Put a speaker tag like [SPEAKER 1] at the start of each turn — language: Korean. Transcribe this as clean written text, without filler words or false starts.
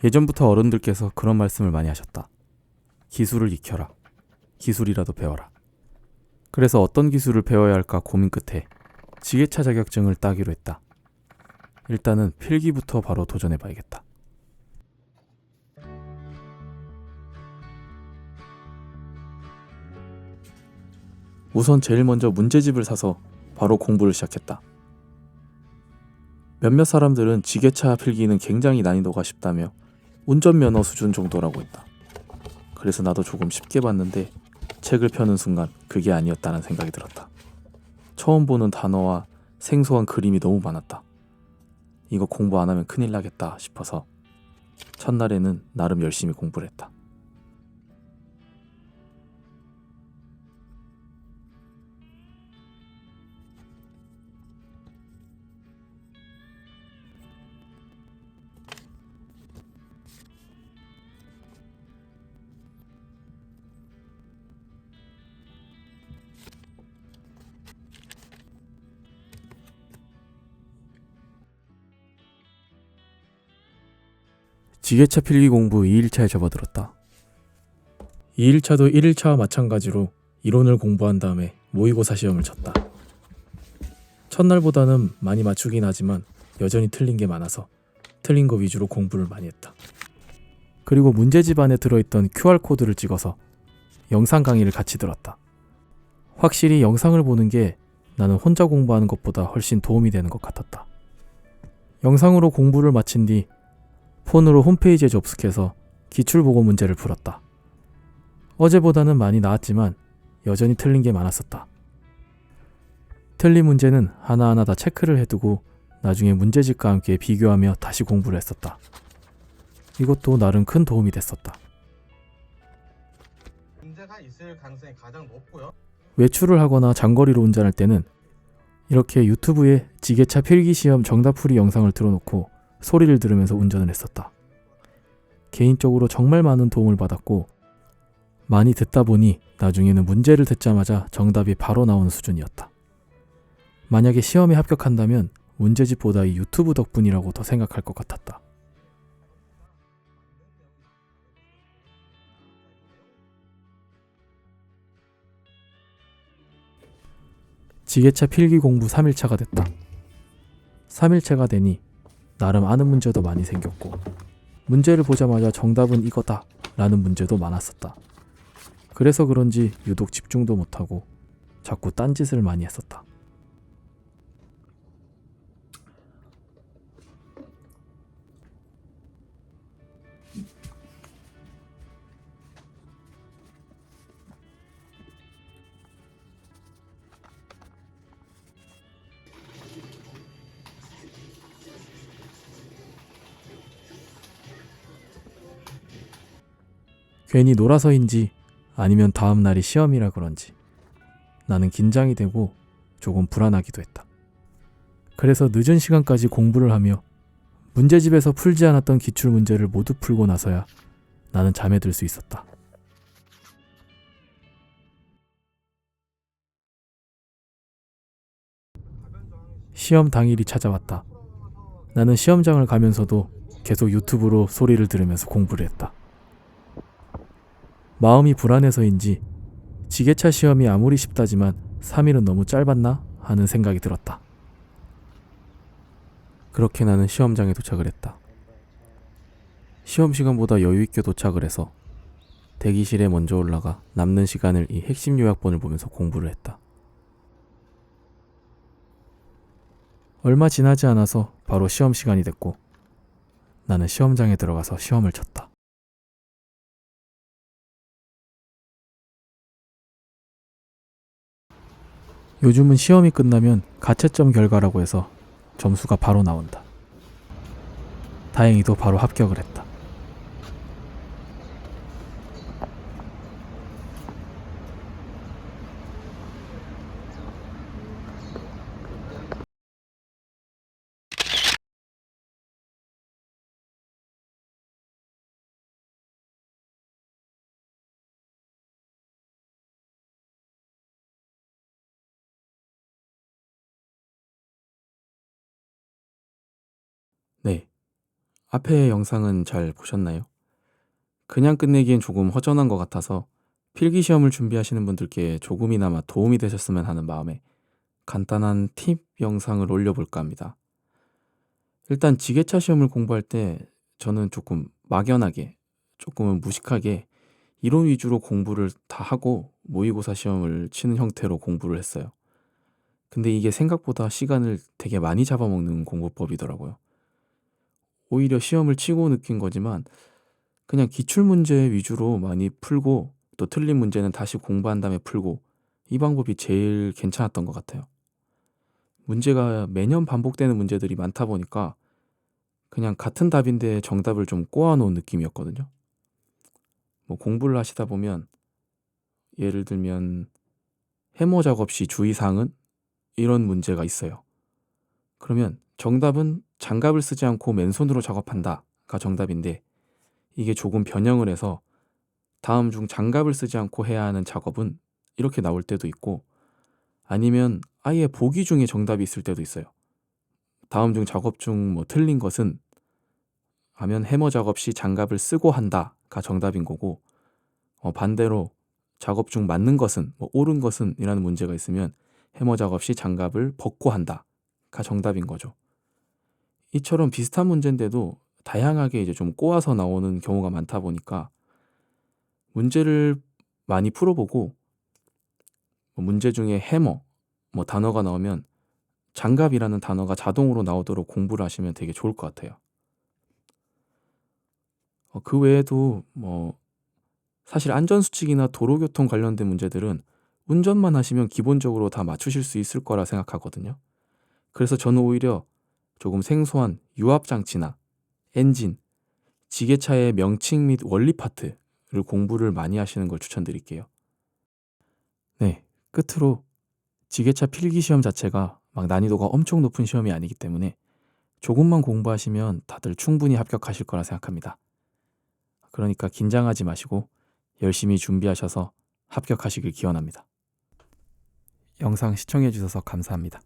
[SPEAKER 1] 예전부터 어른들께서 그런 말씀을 많이 하셨다. 기술을 익혀라. 기술이라도 배워라. 그래서 어떤 기술을 배워야 할까 고민 끝에 지게차 자격증을 따기로 했다. 일단은 필기부터 바로 도전해봐야겠다. 우선 제일 먼저 문제집을 사서 바로 공부를 시작했다. 몇몇 사람들은 지게차 필기는 굉장히 난이도가 쉽다며 운전면허 수준 정도라고 했다. 그래서 나도 조금 쉽게 봤는데 책을 펴는 순간 그게 아니었다는 생각이 들었다. 처음 보는 단어와 생소한 그림이 너무 많았다. 이거 공부 안 하면 큰일 나겠다 싶어서 첫날에는 나름 열심히 공부를 했다. 지게차 필기 공부 2일차에 접어들었다. 2일차도 1일차와 마찬가지로 이론을 공부한 다음에 모의고사 시험을 쳤다. 첫날보다는 많이 맞추긴 하지만 여전히 틀린 게 많아서 틀린 거 위주로 공부를 많이 했다. 그리고 문제집 안에 들어있던 QR코드를 찍어서 영상 강의를 같이 들었다. 확실히 영상을 보는 게 나는 혼자 공부하는 것보다 훨씬 도움이 되는 것 같았다. 영상으로 공부를 마친 뒤 폰으로 홈페이지에 접속해서 기출보고 문제를 풀었다. 어제보다는 많이 나았지만 여전히 틀린 게 많았었다. 틀린 문제는 하나하나 다 체크를 해두고 나중에 문제집과 함께 비교하며 다시 공부를 했었다. 이것도 나름 큰 도움이 됐었다.
[SPEAKER 2] 문제가 있을 가능성이 가장 높고요.
[SPEAKER 1] 외출을 하거나 장거리로 운전할 때는 이렇게 유튜브에 지게차 필기시험 정답풀이 영상을 틀어놓고 소리를 들으면서 운전을 했었다. 개인적으로 정말 많은 도움을 받았고 많이 듣다 보니 나중에는 문제를 듣자마자 정답이 바로 나오는 수준이었다. 만약에 시험에 합격한다면 문제집보다 이 유튜브 덕분이라고 더 생각할 것 같았다. 지게차 필기 공부 3일차가 됐다. 3일차가 되니 나름 아는 문제도 많이 생겼고 문제를 보자마자 정답은 이거다 라는 문제도 많았었다. 그래서 그런지 유독 집중도 못하고 자꾸 딴짓을 많이 했었다. 괜히 놀아서인지 아니면 다음 날이 시험이라 그런지 나는 긴장이 되고 조금 불안하기도 했다. 그래서 늦은 시간까지 공부를 하며 문제집에서 풀지 않았던 기출문제를 모두 풀고 나서야 나는 잠에 들 수 있었다. 시험 당일이 찾아왔다. 나는 시험장을 가면서도 계속 유튜브로 소리를 들으면서 공부를 했다. 마음이 불안해서인지 지게차 시험이 아무리 쉽다지만 3일은 너무 짧았나 하는 생각이 들었다. 그렇게 나는 시험장에 도착을 했다. 시험 시간보다 여유있게 도착을 해서 대기실에 먼저 올라가 남는 시간을 이 핵심 요약본을 보면서 공부를 했다. 얼마 지나지 않아서 바로 시험 시간이 됐고 나는 시험장에 들어가서 시험을 쳤다. 요즘은 시험이 끝나면 가채점 결과라고 해서 점수가 바로 나온다. 다행히도 바로 합격을 했다. 네, 앞에 영상은 잘 보셨나요? 그냥 끝내기엔 조금 허전한 것 같아서 필기시험을 준비하시는 분들께 조금이나마 도움이 되셨으면 하는 마음에 간단한 팁 영상을 올려볼까 합니다. 일단 지게차 시험을 공부할 때 저는 조금 막연하게, 조금은 무식하게 이론 위주로 공부를 다 하고 모의고사 시험을 치는 형태로 공부를 했어요. 근데 이게 생각보다 시간을 되게 많이 잡아먹는 공부법이더라고요. 오히려 시험을 치고 느낀 거지만 그냥 기출문제 위주로 많이 풀고 또 틀린 문제는 다시 공부한 다음에 풀고 이 방법이 제일 괜찮았던 것 같아요. 문제가 매년 반복되는 문제들이 많다 보니까 그냥 같은 답인데 정답을 좀 꼬아놓은 느낌이었거든요. 뭐 공부를 하시다 보면 예를 들면 해머 작업 시 주의사항은 이런 문제가 있어요. 그러면 정답은 장갑을 쓰지 않고 맨손으로 작업한다가 정답인데 이게 조금 변형을 해서 다음 중 장갑을 쓰지 않고 해야 하는 작업은 이렇게 나올 때도 있고 아니면 아예 보기 중에 정답이 있을 때도 있어요. 다음 중 작업 중 뭐 틀린 것은 하면 해머 작업 시 장갑을 쓰고 한다가 정답인 거고 반대로 작업 중 맞는 것은 뭐 옳은 것은 이라는 문제가 있으면 해머 작업 시 장갑을 벗고 한다가 정답인 거죠. 이처럼 비슷한 문제인데도 다양하게 이제 좀 꼬아서 나오는 경우가 많다 보니까 문제를 많이 풀어보고 뭐 문제 중에 해머 뭐 단어가 나오면 장갑이라는 단어가 자동으로 나오도록 공부를 하시면 되게 좋을 것 같아요. 그 외에도 뭐 사실 안전수칙이나 도로교통 관련된 문제들은 운전만 하시면 기본적으로 다 맞추실 수 있을 거라 생각하거든요. 그래서 저는 오히려 조금 생소한 유압장치나 엔진, 지게차의 명칭 및 원리 파트를 공부를 많이 하시는 걸 추천드릴게요. 네, 끝으로 지게차 필기시험 자체가 막 난이도가 엄청 높은 시험이 아니기 때문에 조금만 공부하시면 다들 충분히 합격하실 거라 생각합니다. 그러니까 긴장하지 마시고 열심히 준비하셔서 합격하시길 기원합니다. 영상 시청해 주셔서 감사합니다.